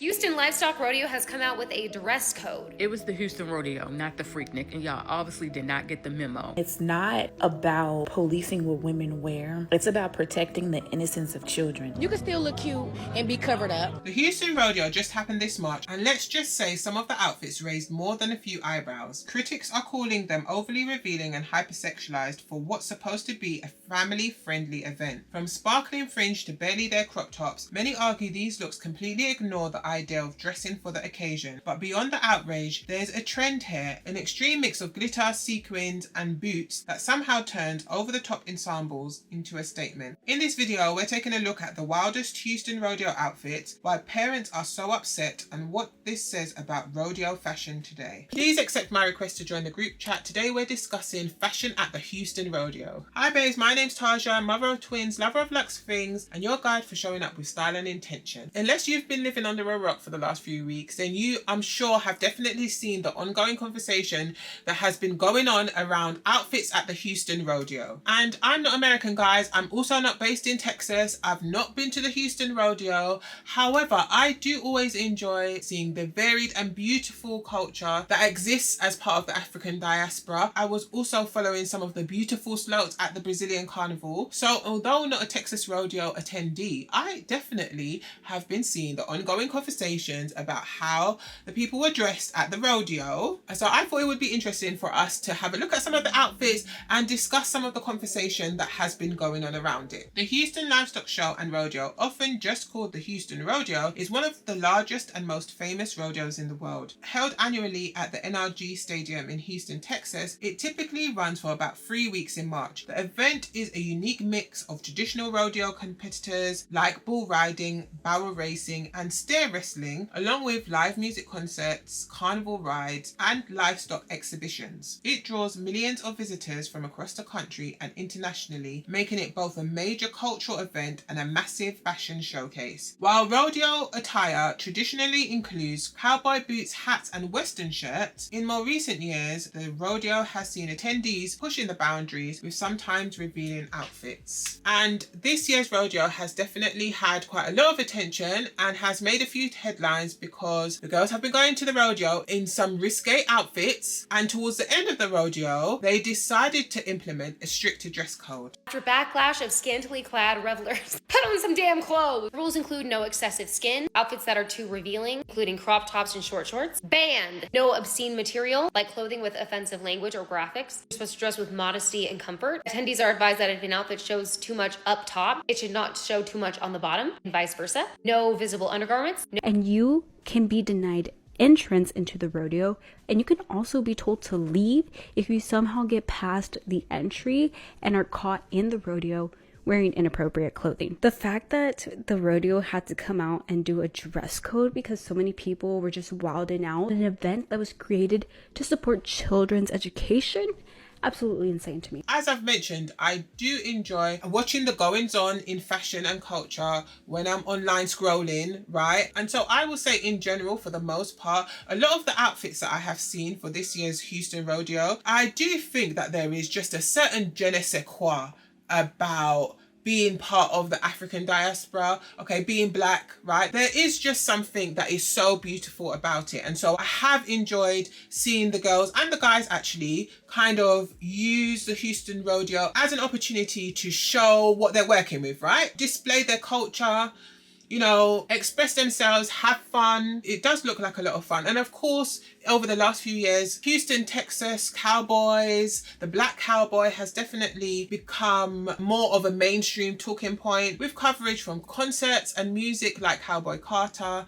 Houston Livestock Rodeo has come out with a dress code. It was the Houston Rodeo, not the Freaknik, and y'all obviously did not get the memo. It's not about policing what women wear. It's about protecting the innocence of children. You can still look cute and be covered up. The Houston Rodeo just happened this March, and let's just say some of the outfits raised more than a few eyebrows. Critics are calling them overly revealing and hypersexualized for what's supposed to be a family-friendly event. From sparkling fringe to barely there crop tops, many argue these looks completely ignore the idea of dressing for the occasion. But beyond the outrage, there's a trend here, an extreme mix of glitter, sequins, and boots that somehow turns over-the-top ensembles into a statement. In this video, we're taking a look at the wildest Houston rodeo outfits, why parents are so upset, and what this says about rodeo fashion today. Please accept my request to join the group chat. Today we're discussing fashion at the Houston Rodeo. Hi babes, my name's Taja, mother of twins, lover of luxe things, and your guide for showing up with style and intention. Unless you've been living under a rock for the last few weeks, then you, I'm sure, have definitely seen the ongoing conversation that has been going on around outfits at the Houston Rodeo. And I'm not American, guys. I'm also not based in Texas. I've not been to the Houston Rodeo. However, I do always enjoy seeing the varied and beautiful culture that exists as part of the African diaspora. I was also following some of the beautiful slopes at the Brazilian Carnival. So although not a Texas Rodeo attendee, I definitely have been seeing the ongoing conversations about how the people were dressed at the rodeo. So I thought it would be interesting for us to have a look at some of the outfits and discuss some of the conversation that has been going on around it. The Houston Livestock Show and Rodeo, often just called the Houston Rodeo, is one of the largest and most famous rodeos in the world. Held annually at the NRG Stadium in Houston, Texas, it typically runs for about 3 weeks in March. The event is a unique mix of traditional rodeo competitors like bull riding, barrel racing, and steer wrestling, along with live music concerts, carnival rides, and livestock exhibitions. It draws millions of visitors from across the country and internationally, making it both a major cultural event and a massive fashion showcase. While rodeo attire traditionally includes cowboy boots, hats, and western shirts, in more recent years, the rodeo has seen attendees pushing the boundaries with sometimes revealing outfits. And this year's rodeo has definitely had quite a lot of attention and has made a few headlines because the girls have been going to the rodeo in some risque outfits, and towards the end of the rodeo, they decided to implement a stricter dress code. After backlash of scantily clad revelers, put on some damn clothes. Rules include no excessive skin, outfits that are too revealing, including crop tops and short shorts. Banned. No obscene material, like clothing with offensive language or graphics. You're supposed to dress with modesty and comfort. Attendees are advised that if an outfit shows too much up top, it should not show too much on the bottom, and vice versa. No visible undergarments. And you can be denied entrance into the rodeo, and you can also be told to leave if you somehow get past the entry and are caught in the rodeo wearing inappropriate clothing. The fact that the rodeo had to come out and do a dress code because so many people were just wilding out, an event that was created to support children's education, absolutely insane to me. As I've mentioned, I do enjoy watching the goings on in fashion and culture when I'm online scrolling, right? And so I will say in general, for the most part, a lot of the outfits that I have seen for this year's Houston Rodeo, I do think that there is just a certain je ne sais quoi about being part of the African diaspora, okay, being black, right? There is just something that is so beautiful about it. And so I have enjoyed seeing the girls and the guys actually kind of use the Houston Rodeo as an opportunity to show what they're working with, right? Display their culture, you know, express themselves, have fun. It does look like a lot of fun. And of course, over the last few years, Houston, Texas cowboys, the black cowboy has definitely become more of a mainstream talking point with coverage from concerts and music like Cowboy Carter,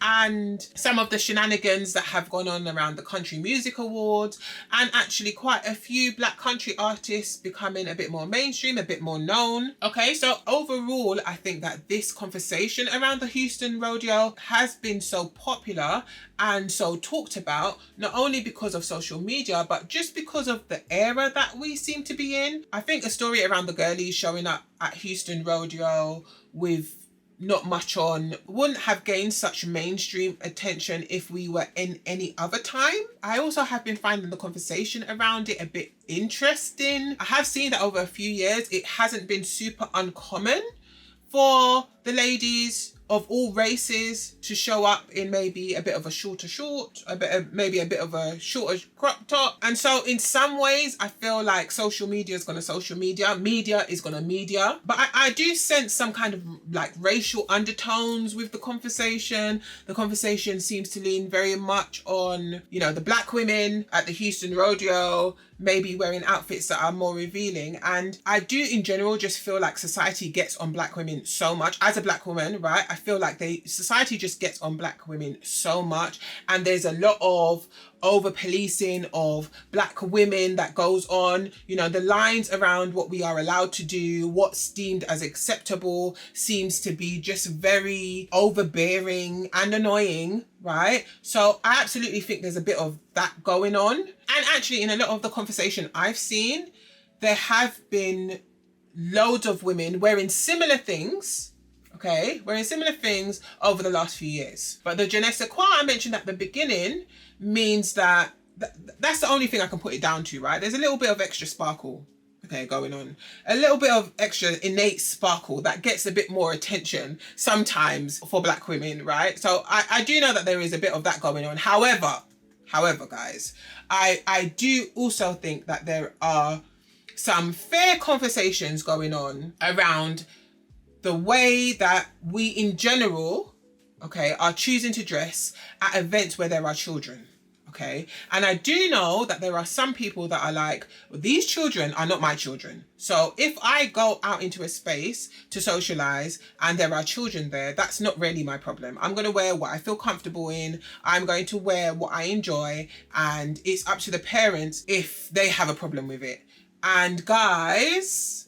and some of the shenanigans that have gone on around the Country Music Awards, and actually quite a few black country artists becoming a bit more mainstream, a bit more known. Okay, so overall, I think that this conversation around the Houston Rodeo has been so popular and so talked about, not only because of social media, but just because of the era that we seem to be in. I think a story around the girlies showing up at Houston Rodeo with not much on wouldn't have gained such mainstream attention if we were in any other time. I also have been finding the conversation around it a bit interesting. I have seen that over a few years it hasn't been super uncommon for the ladies of all races to show up in maybe a bit of a shorter short, maybe a bit of a shorter crop top. And so in some ways, I feel like social media is going to social media is going to media. But I do sense some kind of like racial undertones with the conversation. The conversation seems to lean very much on, you know, the black women at the Houston Rodeo, maybe wearing outfits that are more revealing. And I do in general just feel like society gets on black women so much. As a black woman, right, I feel like society just gets on black women so much, and there's a lot of over policing of black women that goes on. You know, the lines around what we are allowed to do, what's deemed as acceptable, seems to be just very overbearing and annoying, right? So I absolutely think there's a bit of that going on. And actually, in a lot of the conversation I've seen, there have been loads of women wearing similar things, wearing similar things over the last few years. But the je ne sais quoi I mentioned at the beginning means that that's the only thing I can put it down to, right? There's a little bit of extra sparkle, going on. A little bit of extra innate sparkle that gets a bit more attention sometimes for black women, right? So I do know that there is a bit of that going on. However, guys, I do also think that there are some fair conversations going on around the way that we in general, are choosing to dress at events where there are children, And I do know that there are some people that are like, well, these children are not my children. So if I go out into a space to socialize and there are children there, that's not really my problem. I'm going to wear what I feel comfortable in. I'm going to wear what I enjoy. And it's up to the parents if they have a problem with it. And guys,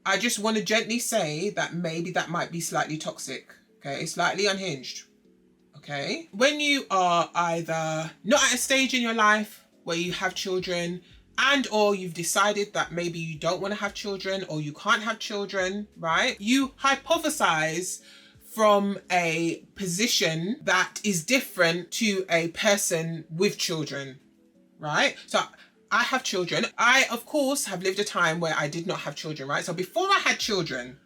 I just want to gently say that maybe that might be slightly toxic, slightly unhinged, When you are either not at a stage in your life where you have children and or you've decided that maybe you don't want to have children or you can't have children, right? You hypothesize from a position that is different to a person with children, right? So I have children. I, of course, have lived a time where I did not have children, right? So before I had children,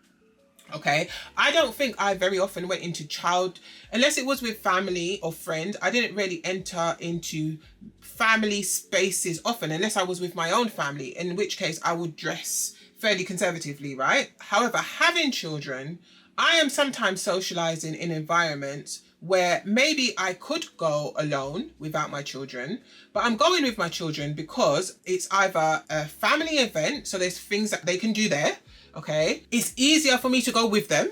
I don't think I very often went into unless it was with family or friends, I didn't really enter into family spaces often, unless I was with my own family, in which case I would dress fairly conservatively, right? However, having children, I am sometimes socializing in environments where maybe I could go alone without my children, but I'm going with my children because it's either a family event, so there's things that they can do there, It's easier for me to go with them,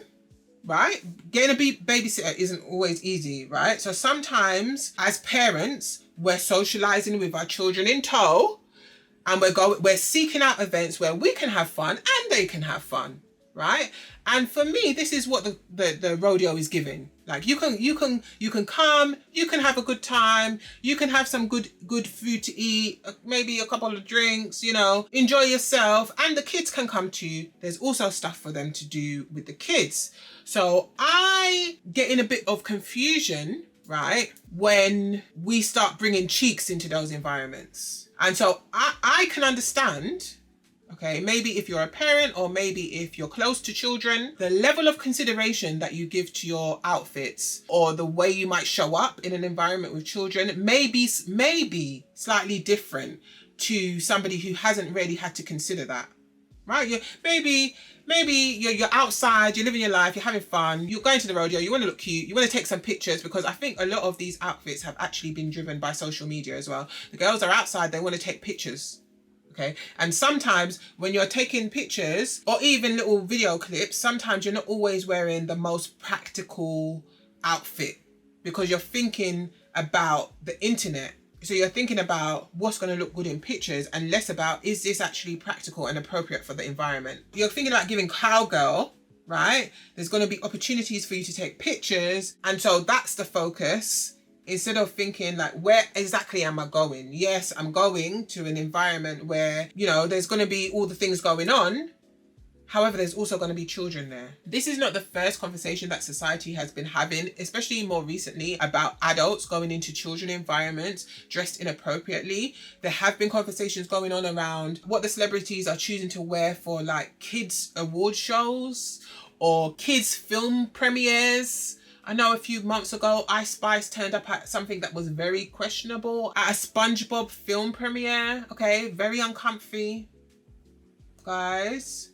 right? Getting a babysitter isn't always easy, right? So sometimes as parents, we're socializing with our children in tow, and we're seeking out events where we can have fun and they can have fun, right? And for me, this is what the rodeo is giving. Like you can come, you can have a good time, you can have some good food to eat, maybe a couple of drinks, enjoy yourself, and the kids can come too. There's also stuff for them to do with the kids. So I get in a bit of confusion, right, when we start bringing cheeks into those environments. And so I can understand, maybe if you're a parent or maybe if you're close to children, the level of consideration that you give to your outfits or the way you might show up in an environment with children may be slightly different to somebody who hasn't really had to consider that, right? Maybe you're outside, you're living your life, you're having fun, you're going to the rodeo, you want to look cute, you want to take some pictures, because I think a lot of these outfits have actually been driven by social media as well. The girls are outside, they want to take pictures. And sometimes when you're taking pictures or even little video clips, sometimes you're not always wearing the most practical outfit because you're thinking about the internet. So you're thinking about what's going to look good in pictures and less about, is this actually practical and appropriate for the environment? You're thinking about giving cowgirl, right? There's going to be opportunities for you to take pictures. And so that's the focus. Instead of thinking like, where exactly am I going? Yes, I'm going to an environment where, there's going to be all the things going on. However, there's also going to be children there. This is not the first conversation that society has been having, especially more recently, about adults going into children environments dressed inappropriately. There have been conversations going on around what the celebrities are choosing to wear for like kids award shows, or kids film premieres. I know a few months ago, Ice Spice turned up at something that was very questionable at a SpongeBob film premiere. Okay, very uncomfy, guys.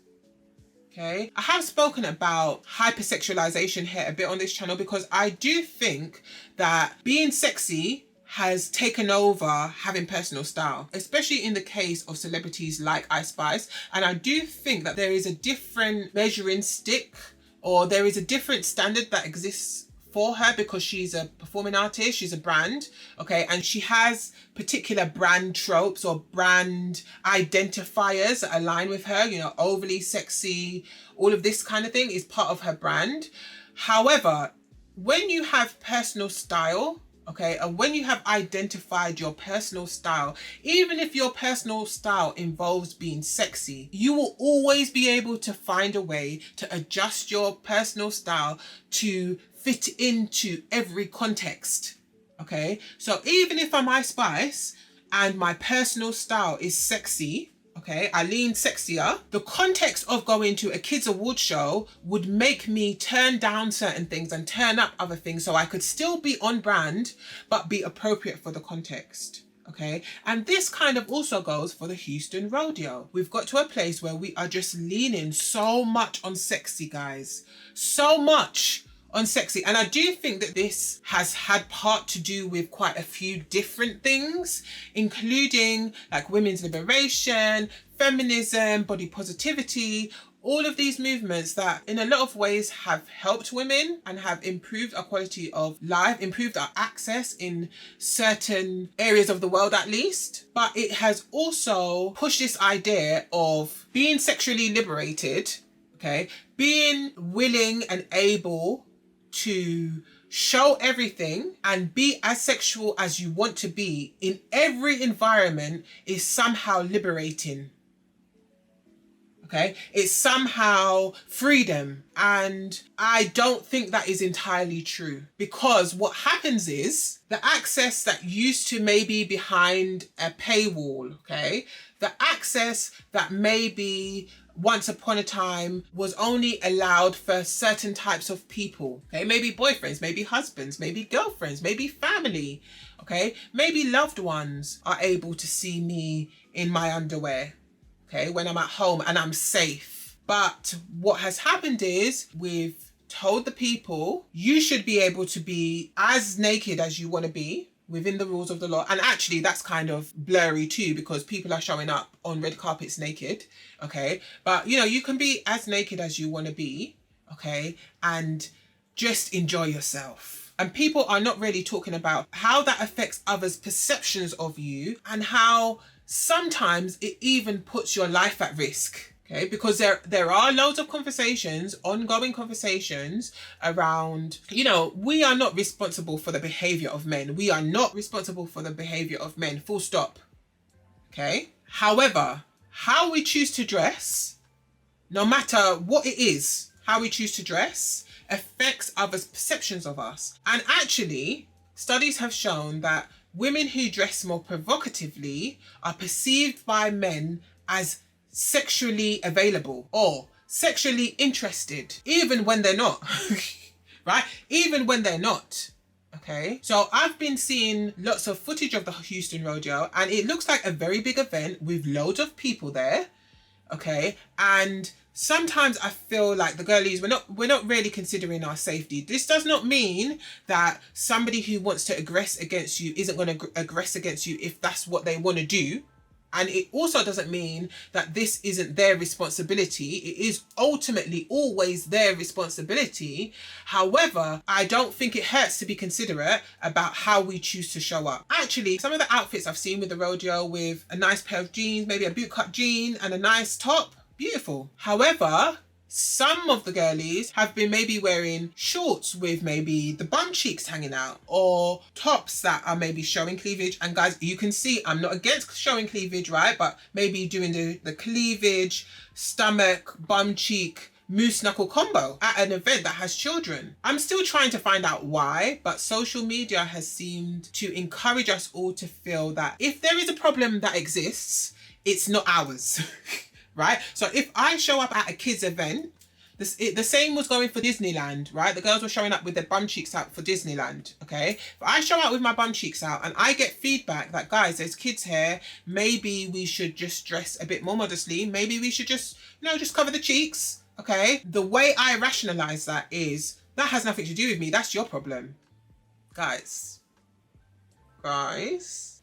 Okay, I have spoken about hypersexualization here a bit on this channel because I do think that being sexy has taken over having personal style, especially in the case of celebrities like Ice Spice. And I do think that there is a different measuring stick, or there is a different standard that exists for her because she's a performing artist, she's a brand, okay, and she has particular brand tropes or brand identifiers that align with her, you know, overly sexy, all of this kind of thing is part of her brand. However, when you have personal style, okay, and when you have identified your personal style, even if your personal style involves being sexy, you will always be able to find a way to adjust your personal style to fit into every context, okay? So even if I'm Ice Spice and my personal style is sexy, okay, I lean sexier, the context of going to a kids award show would make me turn down certain things and turn up other things so I could still be on brand but be appropriate for the context, okay? And this kind of also goes for the Houston Rodeo. We've got to a place where we are just leaning so much on sexy, guys, so much on sexy. And I do think that this has had part to do with quite a few different things, including like women's liberation, feminism, body positivity, all of these movements that in a lot of ways have helped women and have improved our quality of life, improved our access in certain areas of the world at least. But it has also pushed this idea of being sexually liberated, okay, being willing and able to show everything and be as sexual as you want to be in every environment is somehow liberating. Okay, it's somehow freedom. And I don't think that is entirely true, because what happens is the access that used to maybe behind a paywall, okay, the access that maybe once upon a time was only allowed for certain types of people, okay, maybe boyfriends, maybe husbands, maybe girlfriends, maybe family, okay, maybe loved ones are able to see me in my underwear, okay, when I'm at home and I'm safe. But what has happened is we've told the people you should be able to be as naked as you want to be within the rules of the law. And actually that's kind of blurry too, because people are showing up on red carpets naked, okay, but you know, you can be as naked as you want to be, okay, and just enjoy yourself. And people are not really talking about how that affects others' perceptions of you and how sometimes it even puts your life at risk. Okay, because there are loads of conversations, ongoing conversations around, you know, we are not responsible for the behavior of men. We are not responsible for the behavior of men, full stop. Okay. However, how we choose to dress, no matter what it is, how we choose to dress affects others' perceptions of us. And actually, studies have shown that women who dress more provocatively are perceived by men as sexually available or sexually interested, even when they're not, right? Even when they're not, okay? So I've been seeing lots of footage of the Houston Rodeo and it looks like a very big event with loads of people there, okay? And sometimes I feel like the girlies, we're not really considering our safety. This does not mean that somebody who wants to aggress against you isn't going to aggress against you if that's what they want to do. And it also doesn't mean that this isn't their responsibility. It is ultimately always their responsibility. However, I don't think it hurts to be considerate about how we choose to show up. Actually, some of the outfits I've seen with the rodeo, with a nice pair of jeans, maybe a bootcut jean and a nice top, beautiful. However, some of the girlies have been maybe wearing shorts with maybe the bum cheeks hanging out, or tops that are maybe showing cleavage. And guys, you can see I'm not against showing cleavage, right? But maybe doing the cleavage, stomach, bum cheek, moose knuckle combo at an event that has children. I'm still trying to find out why, but social media has seemed to encourage us all to feel that if there is a problem that exists, it's not ours. Right? So if I show up at a kids event, The same was going for Disneyland, right? The girls were showing up with their bum cheeks out for Disneyland, okay? If I show up with my bum cheeks out and I get feedback that, guys, there's kids here, maybe we should just dress a bit more modestly. Maybe we should just, just cover the cheeks, okay? The way I rationalize that is, that has nothing to do with me. That's your problem. Guys.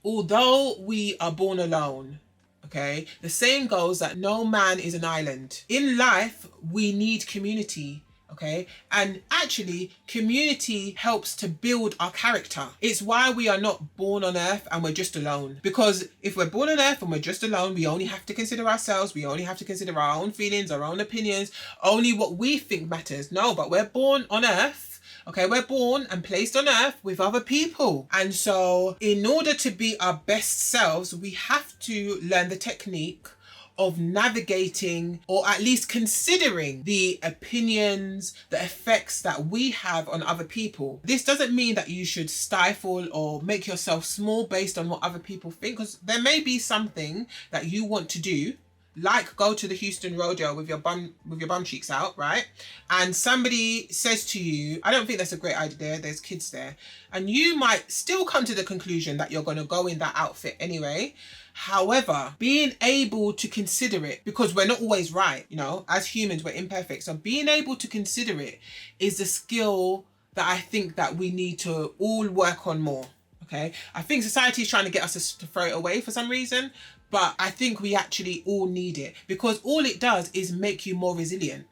Although we are born alone, okay, the saying goes that no man is an island. In life, we need community, okay? And actually, community helps to build our character. It's why we are not born on earth and we're just alone. Because if we're born on earth and we're just alone, we only have to consider ourselves. We only have to consider our own feelings, our own opinions, only what we think matters. No, but we're born on earth. Okay, we're born and placed on earth with other people. And so in order to be our best selves, we have to learn the technique of navigating, or at least considering, the opinions, the effects that we have on other people. This doesn't mean that you should stifle or make yourself small based on what other people think, because there may be something that you want to do, like go to the Houston Rodeo with your bum cheeks out, right? And somebody says to you, I don't think that's a great idea, there's kids there. And you might still come to the conclusion that you're going to go in that outfit anyway. However, being able to consider it, because we're not always right, as humans, we're imperfect. So being able to consider it is a skill that I think that we need to all work on more. Okay, I think society is trying to get us to throw it away for some reason, but I think we actually all need it, because all it does is make you more resilient.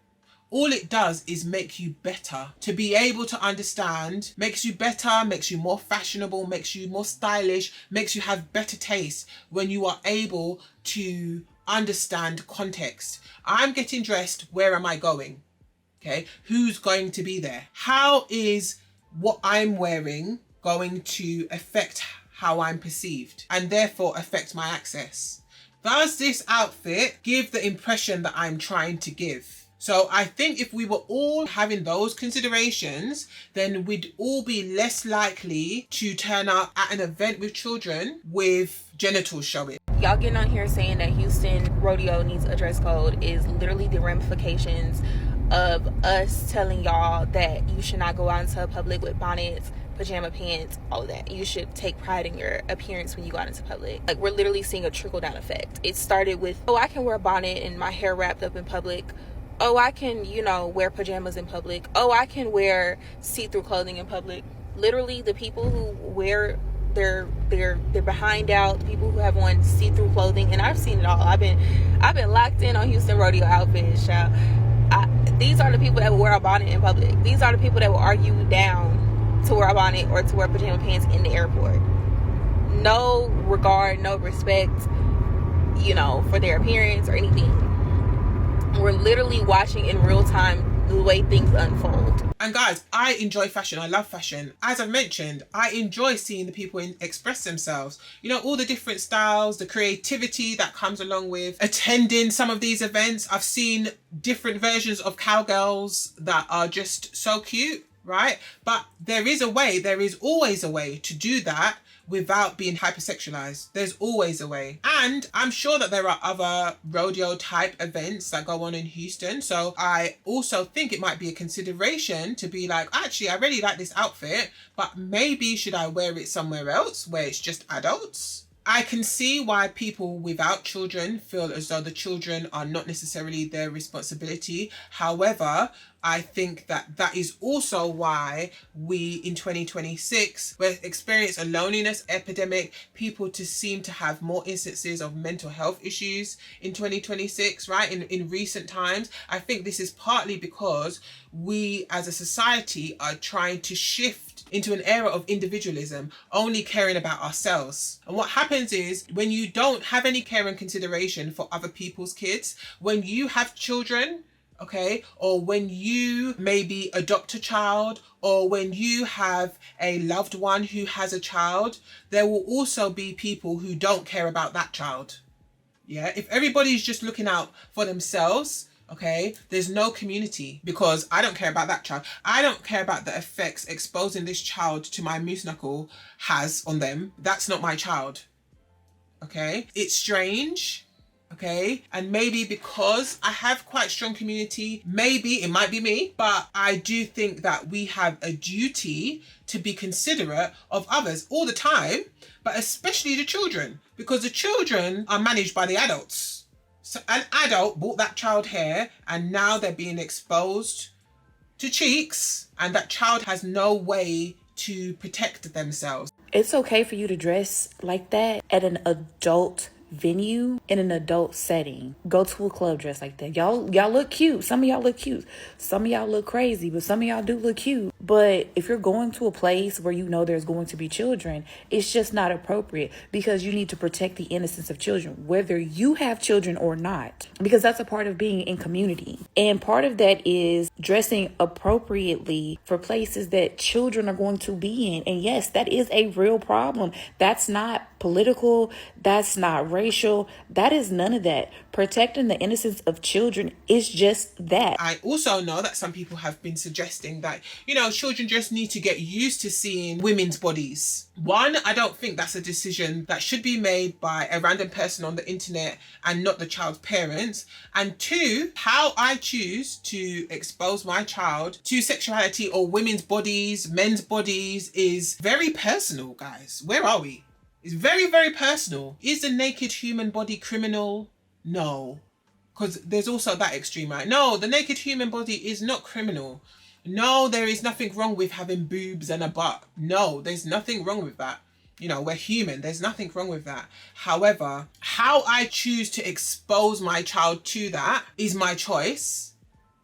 All it does is make you better. To be able to understand makes you better, makes you more fashionable, makes you more stylish, makes you have better taste when you are able to understand context. I'm getting dressed, where am I going? Okay, who's going to be there? How is what I'm wearing going to affect how I'm perceived and therefore affect my access? Does this outfit give the impression that I'm trying to give? So I think if we were all having those considerations, then we'd all be less likely to turn up at an event with children with genitals showing. Y'all getting on here saying that Houston Rodeo needs a dress code is literally the ramifications of us telling y'all that you should not go out into public with bonnets, pajama pants, all of that. You should take pride in your appearance when you go out into public. Like, we're literally seeing a trickle-down effect. It started with, oh, I can wear a bonnet and my hair wrapped up in public. Oh, I can, wear pajamas in public. Oh, I can wear see-through clothing in public. Literally, the people who wear their behind out, the people who have on see-through clothing, and I've seen it all. I've been locked in on Houston Rodeo outfits, child. These are the people that will wear a bonnet in public. These are the people that will argue down to wear a bonnet or to wear pajama pants in the airport. No regard, no respect, for their appearance or anything. We're literally watching in real time the way things unfold. And guys, I enjoy fashion. I love fashion. As I've mentioned, I enjoy seeing the people express themselves. All the different styles, the creativity that comes along with attending some of these events. I've seen different versions of cowgirls that are just so cute, right? But there is always a way to do that without being hypersexualized. There's always a way. And I'm sure that there are other rodeo type events that go on in Houston. So I also think it might be a consideration to be like, actually, I really like this outfit, but maybe should I wear it somewhere else where it's just adults? I can see why people without children feel as though the children are not necessarily their responsibility. However, I think that is also why we in 2026 we experience a loneliness epidemic. People seem to have more instances of mental health issues in 2026, right? In recent times. I think this is partly because we as a society are trying to shift into an era of individualism, only caring about ourselves. And what happens is when you don't have any care and consideration for other people's kids, when you have children, okay, or when you maybe adopt a child, or when you have a loved one who has a child, there will also be people who don't care about that child. Yeah, if everybody's just looking out for themselves, okay, there's no community, because I don't care about that child. I don't care about the effects exposing this child to my moose knuckle has on them. That's not my child. Okay, it's strange, Okay, and maybe because I have quite strong community, maybe it might be me, but I do think that we have a duty to be considerate of others all the time, but especially the children, because the children are managed by the adults. So an adult bought that child hair and now they're being exposed to cheeks, and that child has no way to protect themselves. It's okay for you to dress like that at an adult venue, in an adult setting. Go to a club dressed like that. Y'all look cute. Some of y'all look cute. Some of y'all look crazy, but some of y'all do look cute. But if you're going to a place where you know there's going to be children, it's just not appropriate, because you need to protect the innocence of children, whether you have children or not, because that's a part of being in community. And part of that is dressing appropriately for places that children are going to be in. And yes, that is a real problem. That's not political. That's not racial. That is none of that. Protecting the innocence of children is just that. I also know that some people have been suggesting that, children just need to get used to seeing women's bodies. One, I don't think that's a decision that should be made by a random person on the internet and not the child's parents. And two, how I choose to expose my child to sexuality or women's bodies, men's bodies is very personal, guys. Where are we? It's very, very personal. Is the naked human body criminal? No. Because there's also that extreme, right? No, the naked human body is not criminal. No, there is nothing wrong with having boobs and a butt. No, there's nothing wrong with that. We're human. There's nothing wrong with that. However, how I choose to expose my child to that is my choice.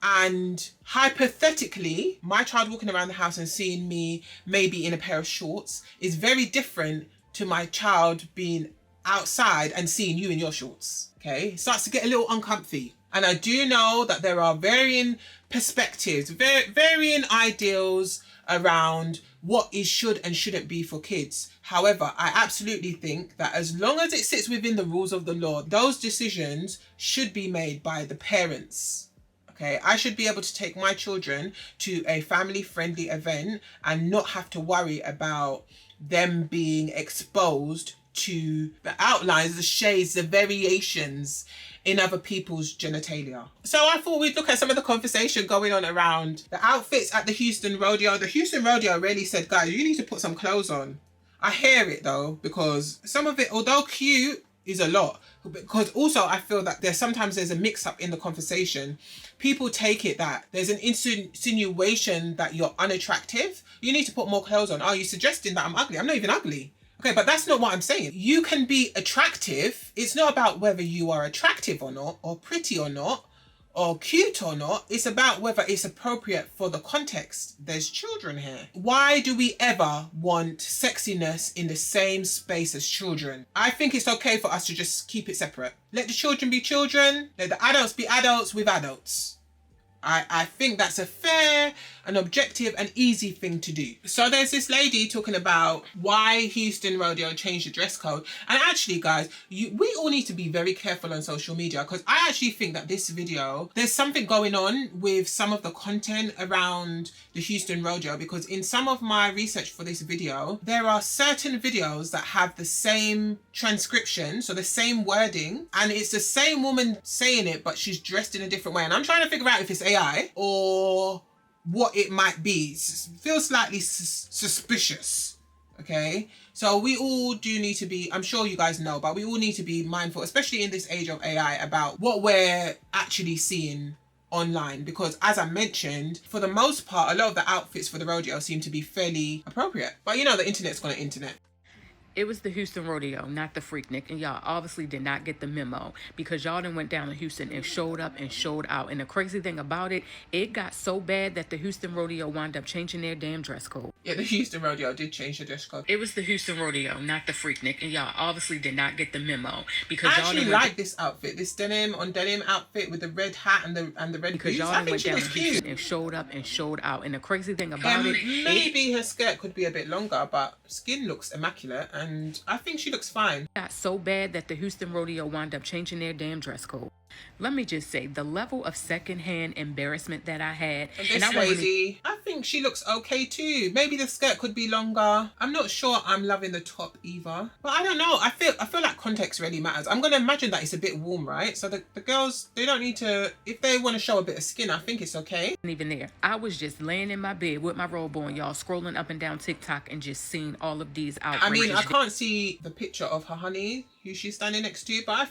And hypothetically, my child walking around the house and seeing me maybe in a pair of shorts is very different to my child being outside and seeing you in your shorts. Okay, it starts to get a little uncomfy. And I do know that there are varying perspectives, varying ideals around what is should and shouldn't be for kids. However, I absolutely think that as long as it sits within the rules of the law, those decisions should be made by the parents. Okay, I should be able to take my children to a family-friendly event and not have to worry about them being exposed to the outlines, the shades, the variations in other people's genitalia. So I thought we'd look at some of the conversation going on around the outfits at the Houston Rodeo. The Houston Rodeo really said, guys, you need to put some clothes on. I hear it though, because some of it, although cute, is a lot. Because also I feel that there's a mix-up in the conversation. People take it that there's an insinuation that you're unattractive. You need to put more clothes on. Are you suggesting that I'm ugly? I'm not even ugly. Okay, but that's not what I'm saying. You can be attractive. It's not about whether you are attractive or not, or pretty or not, or cute or not. It's about whether it's appropriate for the context. There's children here. Why do we ever want sexiness in the same space as children? I think it's okay for us to just keep it separate. Let the children be children. Let the adults be adults with adults. I think that's a fair and objective and easy thing to do. So there's this lady talking about why Houston Rodeo changed the dress code. And actually, guys, we all need to be very careful on social media, because I actually think that this video, there's something going on with some of the content around the Houston Rodeo, because in some of my research for this video, there are certain videos that have the same transcription, so the same wording, and it's the same woman saying it, but she's dressed in a different way. And I'm trying to figure out if it's AI or what it might be. It feels slightly suspicious. Okay, so we all do need to be, I'm sure you guys know, but we all need to be mindful, especially in this age of AI, about what we're actually seeing online, because as I mentioned, for the most part, a lot of the outfits for the rodeo seem to be fairly appropriate, but the internet's gonna internet. It was the Houston Rodeo, not the Freaknik, and y'all obviously did not get the memo, because y'all done went down to Houston and showed up and showed out. And the crazy thing about it, it got so bad that the Houston Rodeo wound up changing their damn dress code. Yeah, the Houston Rodeo did change the dress code. It was the Houston Rodeo, not the Freaknik, and y'all obviously did not get the memo, because I y'all actually like this outfit, this denim on denim outfit with the red hat and the red because boots. y'all I think went she down looks to cute. Houston and showed up and showed out. And the crazy thing about it, maybe her skirt could be a bit longer, but skin looks immaculate, and I think she looks fine. got so bad that the Houston Rodeo wound up changing their damn dress code. Let me just say, the level of secondhand embarrassment that I had, And I this wasn't lady, I think she looks okay too. Maybe the skirt could be longer. I'm not sure I'm loving the top either. But I don't know. I feel like context really matters. I'm gonna imagine that it's a bit warm, right? So the girls, they don't need to, if they want to show a bit of skin, I think it's okay. even there. I was just laying in my bed with my robe on, y'all, scrolling up and down TikTok and just seeing all of these I outrageous mean, I can't see the picture of her honey, who she's standing next to, but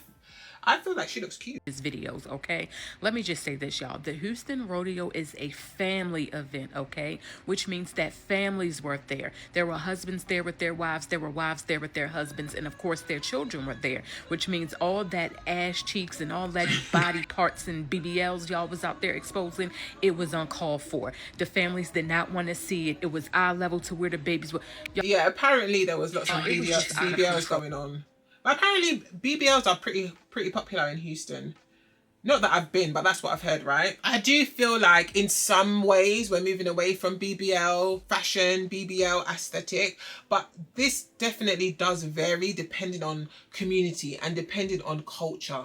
I feel like she looks cute. videos, okay? Let me just say this, y'all. The Houston Rodeo is a family event, okay? Which means that families were there. There were husbands there with their wives. There were wives there with their husbands. And of course, their children were there, which means all that ass cheeks and all that body parts and BBLs y'all was out there exposing, it was uncalled for. The families did not want to see it. It was eye level to where the babies were. Yeah, apparently there was lots of it was just out of BBLs control. going on. But apparently BBLs are pretty popular in Houston. Not that I've been, but that's what I've heard, right? I do feel like in some ways we're moving away from BBL fashion, BBL aesthetic, but this definitely does vary depending on community and depending on culture.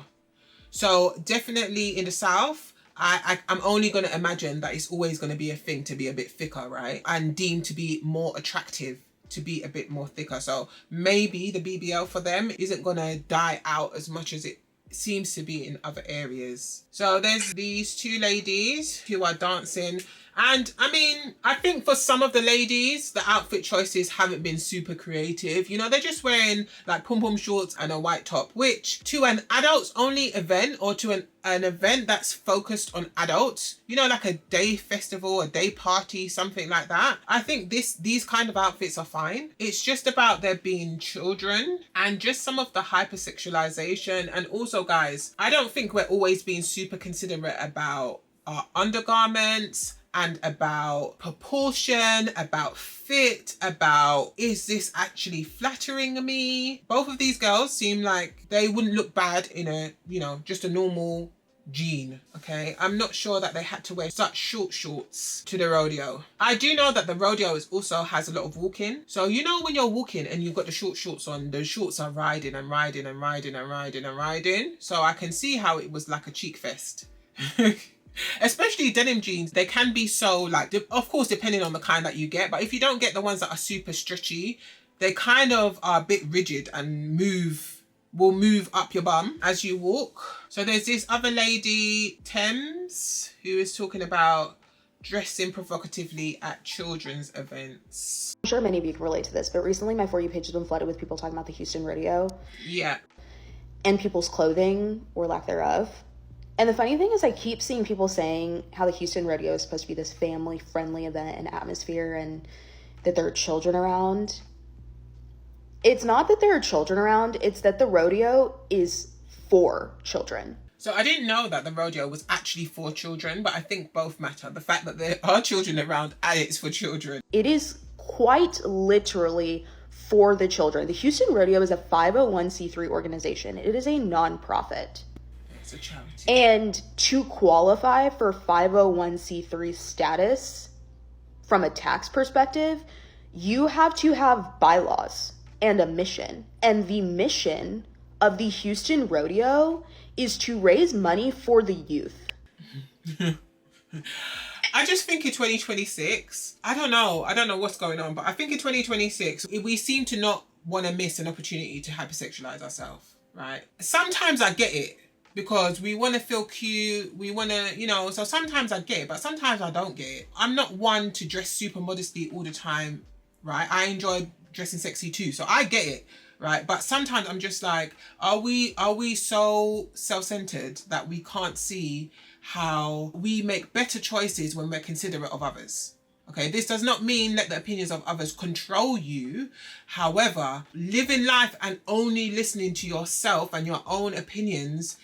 So definitely in the South, I'm only going to imagine that it's always going to be a thing to be a bit thicker, right? And deemed to be more attractive, to be a bit more thicker. So maybe the BBL for them isn't going to die out as much as it seems to be in other areas. So there's these two ladies who are dancing. And I mean, I think for some of the ladies, the outfit choices haven't been super creative. You know, they're just wearing like pom-pom shorts and a white top, which to an adults only event or to an event that's focused on adults, you know, like a day festival, a day party, something like that. I think these kind of outfits are fine. It's just about there being children and just some of the hypersexualization. And also, guys, I don't think we're always being super considerate about our undergarments and about proportion, about fit, about is this actually flattering me? Both of these girls seem like they wouldn't look bad in a, you know, just a normal jean, okay? I'm not sure that they had to wear such short shorts to the rodeo. I do know that the rodeo also has a lot of walking. So you know when you're walking and you've got the short shorts on, the shorts are riding and riding and riding and riding and riding. So I can see how it was like a cheek fest. Especially denim jeans, they can be so like, of course depending on the kind that you get, but if you don't get the ones that are super stretchy, they kind of are a bit rigid and will move up your bum as you walk. So there's this other lady, Thames, who is talking about dressing provocatively at children's events. I'm sure many of you can relate to this, but recently my For You page has been flooded with people talking about the Houston Rodeo. Yeah. And people's clothing or lack thereof. And the funny thing is I keep seeing people saying how the Houston Rodeo is supposed to be this family-friendly event and atmosphere and that there are children around. It's not that there are children around, it's that the rodeo is for children. So I didn't know that the rodeo was actually for children, but I think both matter. The fact that there are children around and it's for children. It is quite literally for the children. The Houston Rodeo is a 501c3 organization. It is a nonprofit. It's a charity. And to qualify for 501c3 status from a tax perspective, you have to have bylaws and a mission. And the mission of the Houston Rodeo is to raise money for the youth. I just think in 2026, I don't know what's going on, but I think in 2026, we seem to not want to miss an opportunity to hypersexualize ourselves, right? Sometimes I get it because we want to feel cute, we want to, you know, so sometimes I get it, but sometimes I don't get it. I'm not one to dress super modestly all the time, right? I enjoy dressing sexy too, so I get it. Right, but sometimes I'm just like, are we so self-centered that we can't see how we make better choices when we're considerate of others? Okay, this does not mean let the opinions of others control you. However, living life and only listening to yourself and your own opinions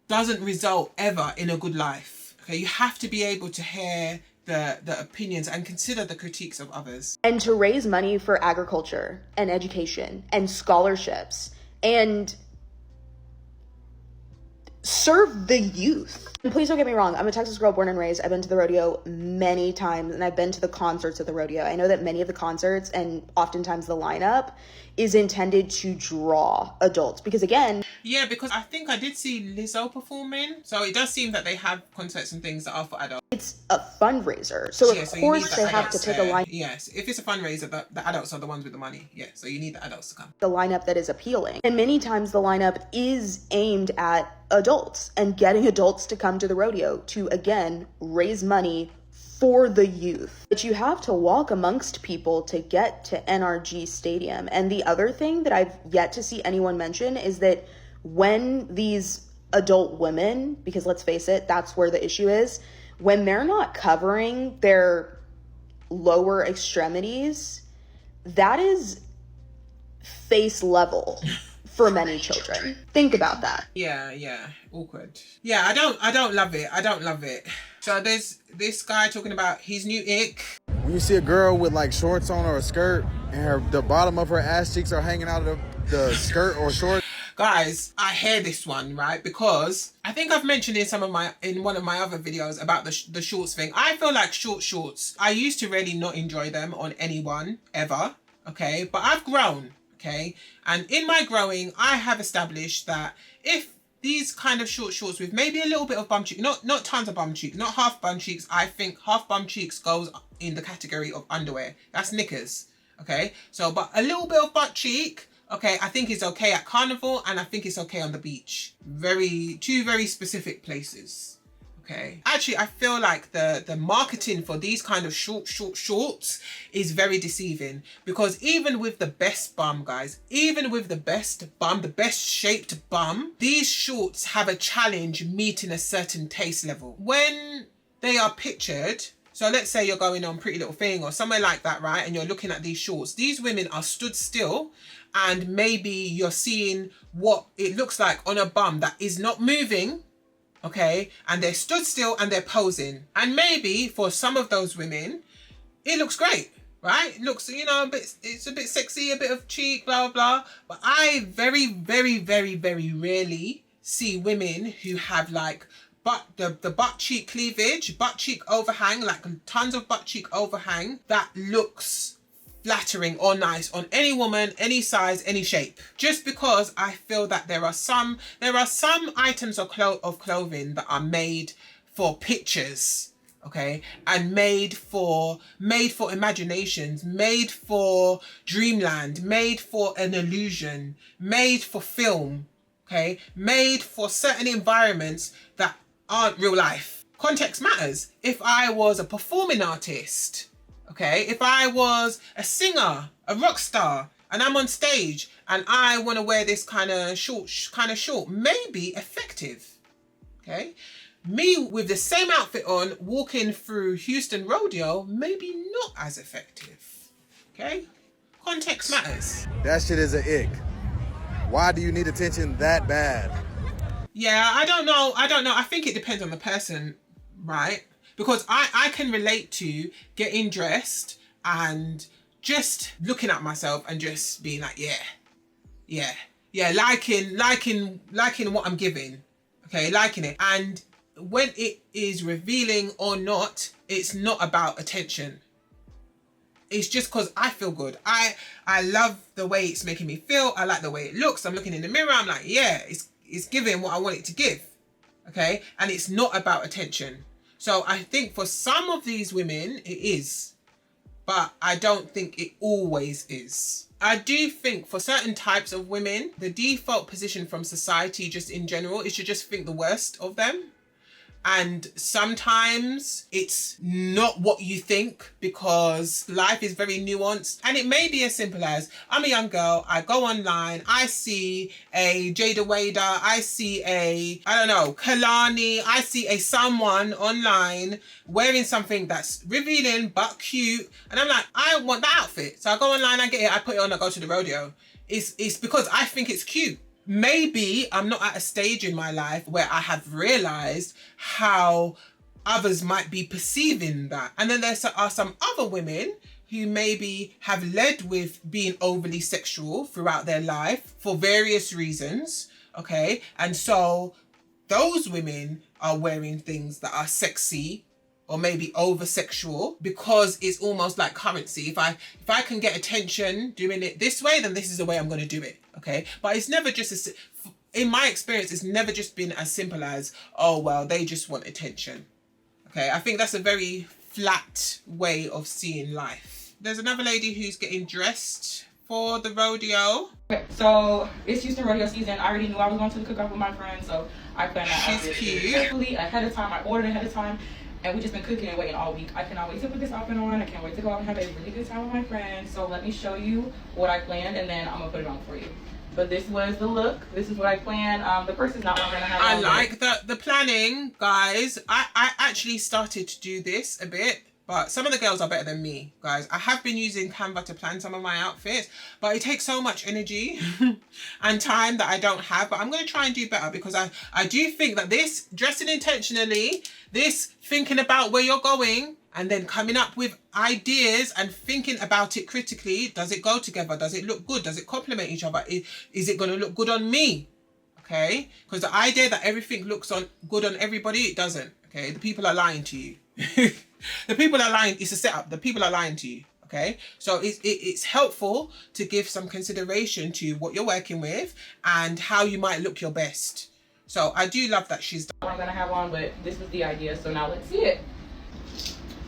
doesn't result ever in a good life. Okay, you have to be able to hear the opinions and consider the critiques of others. And to raise money for agriculture and education and scholarships and serve the youth. And please don't get me wrong, I'm a Texas girl born and raised. I've been to the rodeo many times, and I've been to the concerts of the rodeo. I know that many of the concerts and oftentimes the lineup is intended to draw adults because, again, yeah, because I think I did see Lizzo performing, so it does seem that they have concerts and things that are for adults. it's a fundraiser, so Yeah, of so you course need the they have to adults pick a there. line. Yes, if it's a fundraiser, the adults are the ones with the money. Yeah, so you need the adults to come. The lineup that is appealing, and many times the lineup is aimed at adults and getting adults to come to the rodeo to, again, raise money for the youth. But you have to walk amongst people to get to NRG Stadium. And the other thing that I've yet to see anyone mention is that when these adult women, because let's face it, that's where the issue is, when they're not covering their lower extremities, that is face level for many children. Think about that. Yeah, awkward. Yeah, I don't love it. I don't love it. So there's this guy talking about his new ick. When you see a girl with like shorts on or a skirt and the bottom of her ass cheeks are hanging out of the skirt or shorts. Guys, I hear this one, right? Because I think I've mentioned in one of my other videos about the shorts thing. I feel like shorts, I used to really not enjoy them on anyone ever, okay? But I've grown, okay? And in my growing, I have established that if these kind of short shorts with maybe a little bit of bum cheek, not tons of bum cheek, not half bum cheeks, I think half bum cheeks goes in the category of underwear. That's knickers, okay? So, but a little bit of butt cheek, okay, I think it's okay at carnival, and I think it's okay on the beach. Two very specific places. Okay. Actually, I feel like the marketing for these kind of shorts is very deceiving, because even with the best bum, guys, even with the best bum, the best shaped bum, these shorts have a challenge meeting a certain taste level. When they are pictured, so let's say you're going on Pretty Little Thing or somewhere like that, right? And you're looking at these shorts. These women are stood still, and maybe you're seeing what it looks like on a bum that is not moving. Okay, and they're stood still and they're posing, and maybe for some of those women it looks great, right? It looks, you know, it's a bit sexy, a bit of cheek, blah blah. But I very rarely see women who have like the butt cheek cleavage, butt cheek overhang, like tons of butt cheek overhang that looks flattering or nice on any woman, any size, any shape. Just because I feel that there are some items of clothing that are made for pictures, okay, and made for imaginations, made for dreamland, made for an illusion, made for film, okay, made for certain environments that aren't real life. Context matters. If I was a performing artist, okay, if I was a singer, a rock star, and I'm on stage and I want to wear this kind of short, maybe effective, okay? Me with the same outfit on, walking through Houston Rodeo, maybe not as effective, okay? Context matters. That shit is an ick. Why do you need attention that bad? Yeah, I don't know. I think it depends on the person, right? Because I can relate to getting dressed and just looking at myself and just being like, yeah, liking what I'm giving, okay, liking it. And when it is revealing or not, it's not about attention. It's just because I feel good. I love the way it's making me feel. I like the way it looks. I'm looking in the mirror. I'm like, yeah, it's giving what I want it to give, okay? And it's not about attention. So I think for some of these women, it is, but I don't think it always is. I do think for certain types of women, the default position from society just in general is to just think the worst of them. And sometimes it's not what you think, because life is very nuanced. And it may be as simple as, I'm a young girl, I go online, I see a Jada Wader, I see a, I don't know, Kalani, I see a someone online wearing something that's revealing but cute. And I'm like, I want that outfit. So I go online, I get it, I put it on, I go to the rodeo. It's because I think it's cute. Maybe I'm not at a stage in my life where I have realized how others might be perceiving that. And then there are some other women who maybe have led with being overly sexual throughout their life for various reasons, okay? And so those women are wearing things that are sexy or maybe over sexual because it's almost like currency. If I can get attention doing it this way, then this is the way I'm going to do it. Okay, but it's never just in my experience, it's never just been as simple as, oh well, they just want attention. Okay, I think that's a very flat way of seeing life. There's another lady who's getting dressed for the rodeo. Okay, so it's Houston Rodeo season. I already knew I was going to the cook-off with my friends, so I planned that outfit carefully ahead of time. I ordered ahead of time, and we just been cooking and waiting all week. I cannot wait to put this outfit on. I can't wait to go out and have a really good time with my friends. So let me show you what I planned, and then I'm gonna put it on for you. But this was the look. This is what I planned. The purse is not what I'm gonna have. I like the planning, guys. I actually started to do this a bit, but some of the girls are better than me, guys. I have been using Canva to plan some of my outfits, but it takes so much energy and time that I don't have. But I'm going to try and do better because I do think that this dressing intentionally, this thinking about where you're going and then coming up with ideas and thinking about it critically. Does it go together? Does it look good? Does it complement each other? Is it going to look good on me? Okay? Because the idea that everything looks good on everybody, it doesn't. Okay? The people are lying to you. The people are lying. It's a setup. The people are lying to you. Okay, so it's helpful to give some consideration to what you're working with and how you might look your best. So I do love that she's done. I'm gonna have on, but this was the idea. So now let's see it.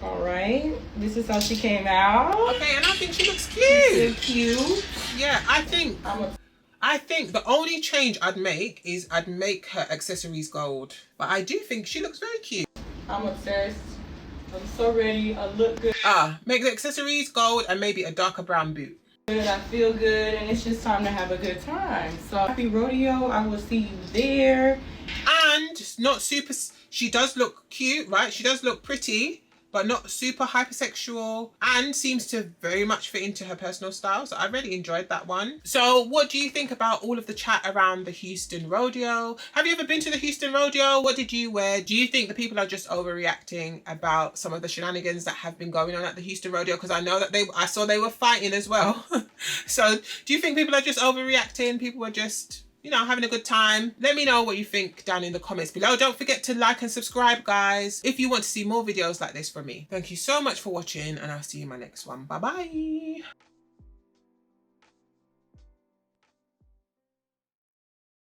All right, this is how she came out. Okay, and I think she looks cute. So cute. Yeah, I think the only change I'd make is I'd make her accessories gold. But I do think she looks very cute. I'm obsessed. I'm so ready. I look good. Make the accessories gold and maybe a darker brown boot. I feel good, and it's just time to have a good time. So happy rodeo. I will see you there. And not super, she does look cute, right? She does look pretty, but not super hypersexual, and seems to very much fit into her personal style. So I really enjoyed that one. So what do you think about all of the chat around the Houston Rodeo? Have you ever been to the Houston Rodeo? What did you wear? Do you think the people are just overreacting about some of the shenanigans that have been going on at the Houston Rodeo? Because I know that I saw they were fighting as well. So do you think people are just overreacting? People were just, you know, having a good time? Let me know what you think down in the comments below. Don't forget to like and subscribe, guys, if you want to see more videos like this from me. Thank you so much for watching, and I'll see you in my next one. Bye bye.